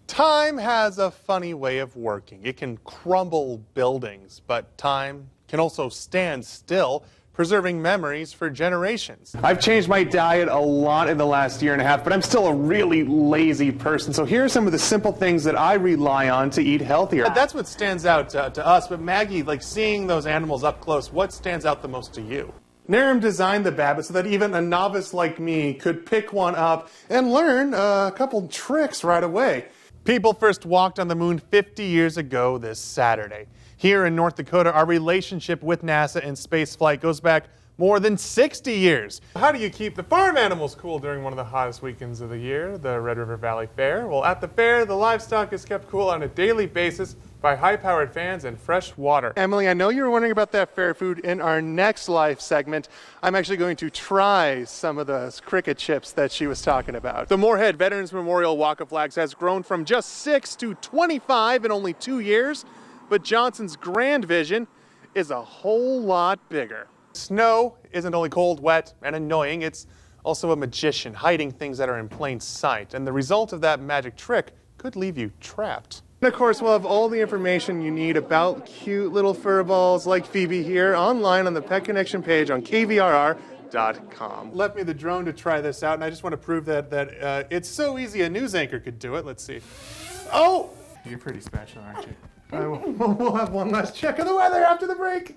Time has a funny way of working. It can crumble buildings, but time can also stand still, preserving memories for generations. I've changed my diet a lot in the last year and a half, but I'm still a really lazy person. So here are some of the simple things that I rely on to eat healthier. That's what stands out to us. But Maggie, like seeing those animals up close, what stands out the most to you? Naram designed the Babbit so that even a novice like me could pick one up and learn a couple tricks right away. People first walked on the moon 50 years ago this Saturday. Here in North Dakota, our relationship with NASA and spaceflight goes back more than 60 years. How do you keep the farm animals cool during one of the hottest weekends of the year, the Red River Valley Fair? Well, at the fair, the livestock is kept cool on a daily basis by high-powered fans and fresh water. Emily, I know you were wondering about that fair food. In our next live segment, I'm actually going to try some of those cricket chips that she was talking about. The Moorhead Veterans Memorial Walk of Flags has grown from just 6 to 25 in only 2 years, but Johnson's grand vision is a whole lot bigger. Snow isn't only cold, wet, and annoying, it's also a magician hiding things that are in plain sight, and the result of that magic trick could leave you trapped. And of course, we'll have all the information you need about cute little fur balls like Phoebe here online on the Pet Connection page on KVRR.com. Left me the drone to try this out, and I just want to prove that it's so easy a news anchor could do it. Let's see. Oh! You're pretty special, aren't you? We'll have one last check of the weather after the break.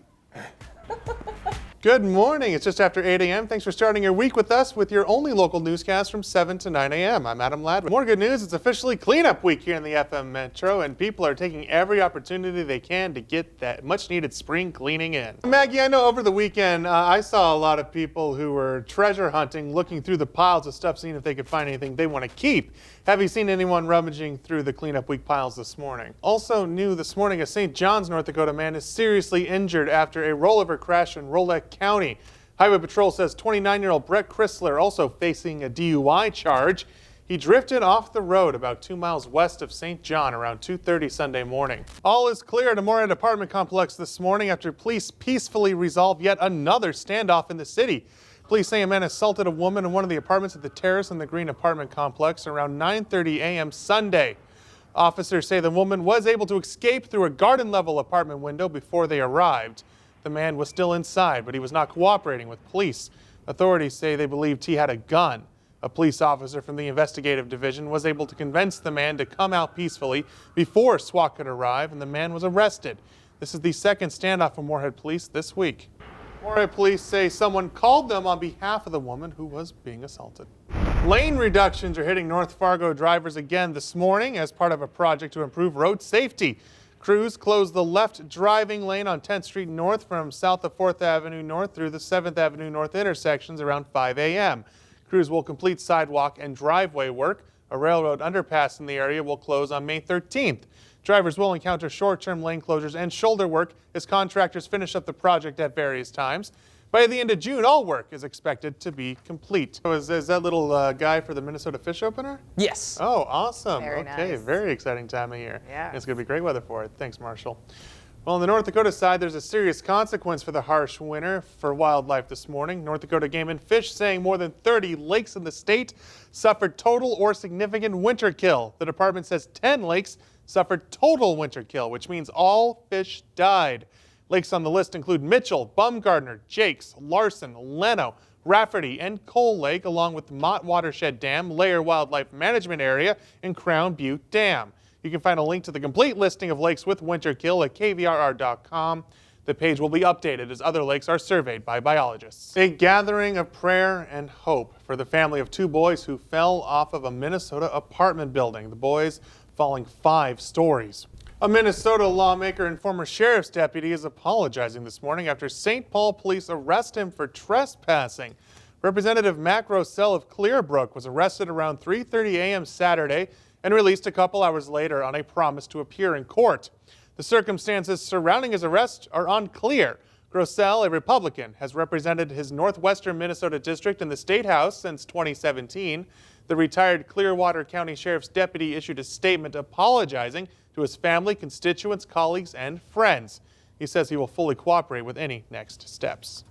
Good morning. It's just after 8 a.m. Thanks for starting your week with us with your only local newscast from 7 to 9 a.m. I'm Adam Ladwig. More good news. It's officially cleanup week here in the FM Metro, and people are taking every opportunity they can to get that much-needed spring cleaning in. Maggie, I know over the weekend I saw a lot of people who were treasure hunting, looking through the piles of stuff, seeing if they could find anything they want to keep. Have you seen anyone rummaging through the cleanup week piles this morning? Also new this morning, a St. John's, North Dakota man is seriously injured after a rollover crash in Rolette County. Highway Patrol says 29-year-old Brett Chrysler also facing a DUI charge. He drifted off the road about 2 miles west of St. John around 2:30 Sunday morning. All is clear at a Moorhead apartment complex this morning after police peacefully resolved yet another standoff in the city. Police say a man assaulted a woman in one of the apartments at the Terrace in the Green apartment complex around 9:30 a.m. Sunday. Officers say the woman was able to escape through a garden-level apartment window before they arrived. The man was still inside, but he was not cooperating with police. Authorities say they believed he had a gun. A police officer from the investigative division was able to convince the man to come out peacefully before SWAT could arrive, and the man was arrested. This is the second standoff for Moorhead police this week. Moorhead police say someone called them on behalf of the woman who was being assaulted. Lane reductions are hitting North Fargo drivers again this morning as part of a project to improve road safety. Crews closed the left driving lane on 10th Street North from south of 4th Avenue North through the 7th Avenue North intersections around 5 a.m. Crews will complete sidewalk and driveway work. A railroad underpass in the area will close on May 13th. Drivers will encounter short-term lane closures and shoulder work as contractors finish up the project at various times. By the end of June, all work is expected to be complete. So is that little guy for the Minnesota Fish Opener? Yes. Oh, awesome. Very okay, nice. Very exciting time of year. Yeah. It's going to be great weather for it. Thanks, Marshall. Well, on the North Dakota side, there's a serious consequence for the harsh winter for wildlife this morning. North Dakota Game and Fish saying more than 30 lakes in the state suffered total or significant winter kill. The department says 10 lakes suffered total winter kill, which means all fish died. Lakes on the list include Mitchell, Baumgardner, Jakes, Larson, Leno, Rafferty, and Coal Lake, along with Mott Watershed Dam, Lair Wildlife Management Area, and Crown Butte Dam. You can find a link to the complete listing of lakes with winter kill at KVRR.com. The page will be updated as other lakes are surveyed by biologists. A gathering of prayer and hope for the family of two boys who fell off of a Minnesota apartment building. The boys falling 5 stories. A Minnesota lawmaker and former sheriff's deputy is apologizing this morning after St. Paul police arrest him for trespassing. Representative Mac Rossell of Clearbrook was arrested around 3:30 a.m. Saturday and released a couple hours later on a promise to appear in court. The circumstances surrounding his arrest are unclear. Rossell, a Republican, has represented his northwestern Minnesota district in the State House since 2017. The retired Clearwater County Sheriff's deputy issued a statement apologizing to his family, constituents, colleagues, and friends. He says he will fully cooperate with any next steps.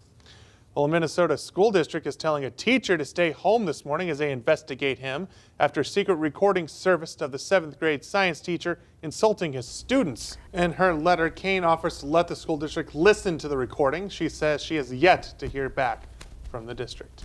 Well, a Minnesota school district is telling a teacher to stay home this morning as they investigate him after secret recording surfaced of the 7th grade science teacher insulting his students. In her letter, Kane offers to let the school district listen to the recording. She says she has yet to hear back from the district.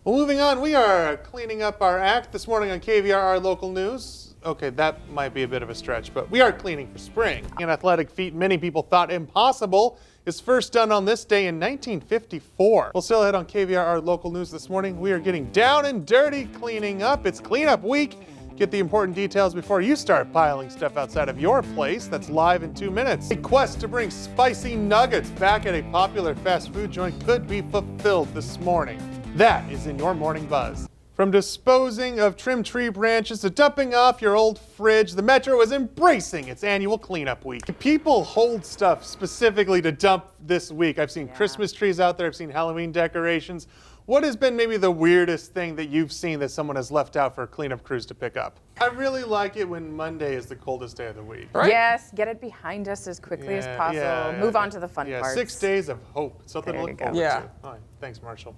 Well, moving on, we are cleaning up our act this morning on KVRR Local News. Okay, that might be a bit of a stretch, but we are cleaning for spring. An athletic feat many people thought impossible is first done on this day in 1954. We'll still ahead on KVRR Local News this morning. We are getting down and dirty cleaning up. It's cleanup week. Get the important details before you start piling stuff outside of your place. That's live in 2 minutes. A quest to bring spicy nuggets back at a popular fast food joint could be fulfilled this morning. That is in your Morning Buzz. From disposing of trimmed tree branches to dumping off your old fridge, the Metro is embracing its annual cleanup week. People hold stuff specifically to dump this week. I've seen Christmas trees out there. I've seen Halloween decorations. What has been maybe the weirdest thing that you've seen that someone has left out for cleanup crews to pick up? I really like it when Monday is the coldest day of the week. Right? Yes, get it behind us as quickly as possible. Move on to the fun parts. 6 days of hope. Something to look forward to. All right. Thanks, Marshall.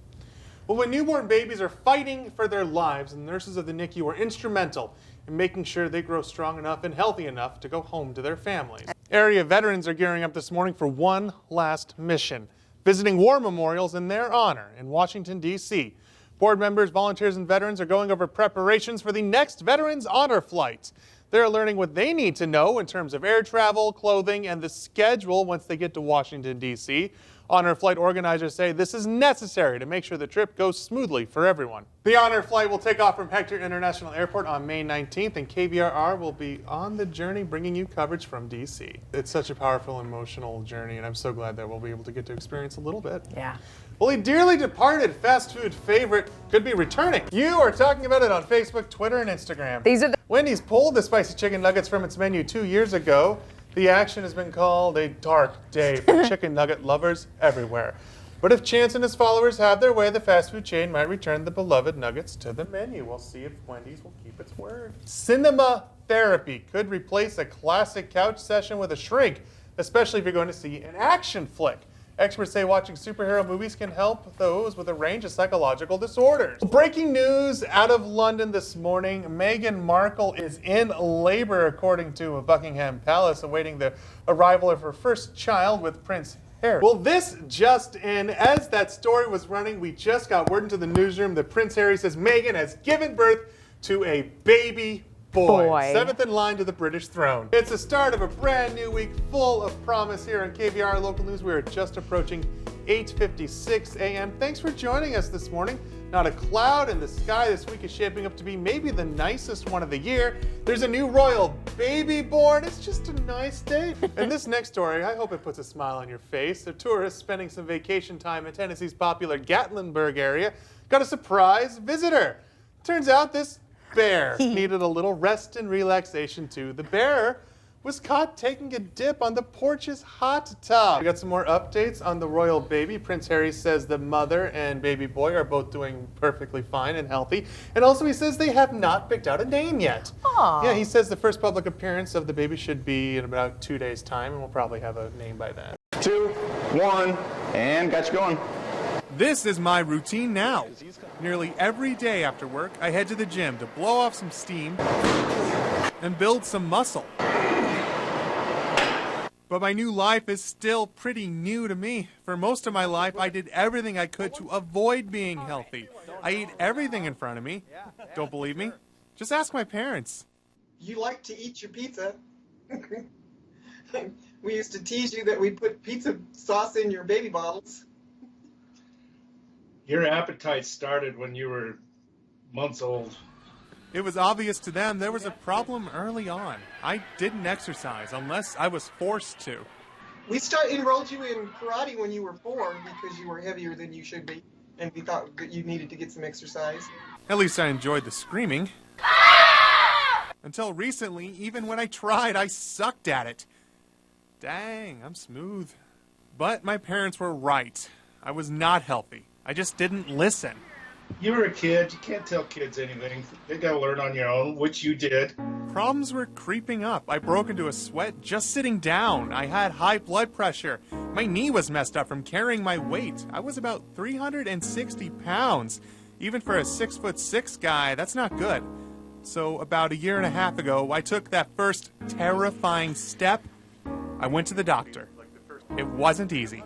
Well, when newborn babies are fighting for their lives, the nurses of the NICU are instrumental in making sure they grow strong enough and healthy enough to go home to their families. Area veterans are gearing up this morning for one last mission, visiting war memorials in their honor in Washington, D.C. Board members, volunteers, and veterans are going over preparations for the next Veterans Honor Flight. They're learning what they need to know in terms of air travel, clothing, and the schedule once they get to Washington, D.C. Honor Flight organizers say this is necessary to make sure the trip goes smoothly for everyone. The Honor Flight will take off from Hector International Airport on May 19th, and KVRR will be on the journey bringing you coverage from D.C. It's such a powerful, emotional journey, and I'm so glad that we'll be able to get to experience a little bit. Yeah. Well, a dearly departed fast food favorite could be returning. You are talking about it on Facebook, Twitter, and Instagram. Wendy's pulled the spicy chicken nuggets from its menu 2 years ago. The action has been called a dark day for chicken nugget lovers everywhere. But if Chance and his followers have their way, the fast food chain might return the beloved nuggets to the menu. We'll see if Wendy's will keep its word. Cinema therapy could replace a classic couch session with a shrink, especially if you're going to see an action flick. Experts say watching superhero movies can help those with a range of psychological disorders. Breaking news out of London this morning. Meghan Markle is in labor, according to Buckingham Palace, awaiting the arrival of her first child with Prince Harry. Well, this just in. As that story was running, we just got word into the newsroom that Prince Harry says Meghan has given birth to a baby boy. Seventh in line to the British throne. It's the start of a brand new week full of promise here on KVRR Local News. We are just approaching 8:56 a.m. Thanks for joining us this morning. Not a cloud in the sky. This week is shaping up to be maybe the nicest one of the year. There's a new royal baby born. It's just a nice day. And this next story, I hope it puts a smile on your face. A tourist spending some vacation time in Tennessee's popular Gatlinburg area got a surprise visitor. Turns out this bear needed a little rest and relaxation too. The bear was caught taking a dip on the porch's hot tub. We got some more updates on the royal baby. Prince Harry says the mother and baby boy are both doing perfectly fine and healthy. And also he says they have not picked out a name yet. Aww. Yeah, he says the first public appearance of the baby should be in about 2 days' time, and we'll probably have a name by then. 2, 1, and got you going. This is my routine now. Nearly every day after work, I head to the gym to blow off some steam and build some muscle. But my new life is still pretty new to me. For most of my life, I did everything I could to avoid being healthy. I eat everything in front of me. Don't believe me? Just ask my parents. You like to eat your pizza. We used to tease you that we'd put pizza sauce in your baby bottles. Your appetite started when you were months old. It was obvious to them there was a problem early on. I didn't exercise unless I was forced to. We enrolled you in karate when you were 4 because you were heavier than you should be, and we thought that you needed to get some exercise. At least I enjoyed the screaming. Until recently, even when I tried, I sucked at it. Dang, I'm smooth. But my parents were right. I was not healthy. I just didn't listen. You were a kid. You can't tell kids anything. They got to learn on your own, which you did. Problems were creeping up. I broke into a sweat just sitting down. I had high blood pressure. My knee was messed up from carrying my weight. I was about 360 pounds. Even for a 6'6" guy, that's not good. So about a year and a half ago, I took that first terrifying step. I went to the doctor. It wasn't easy.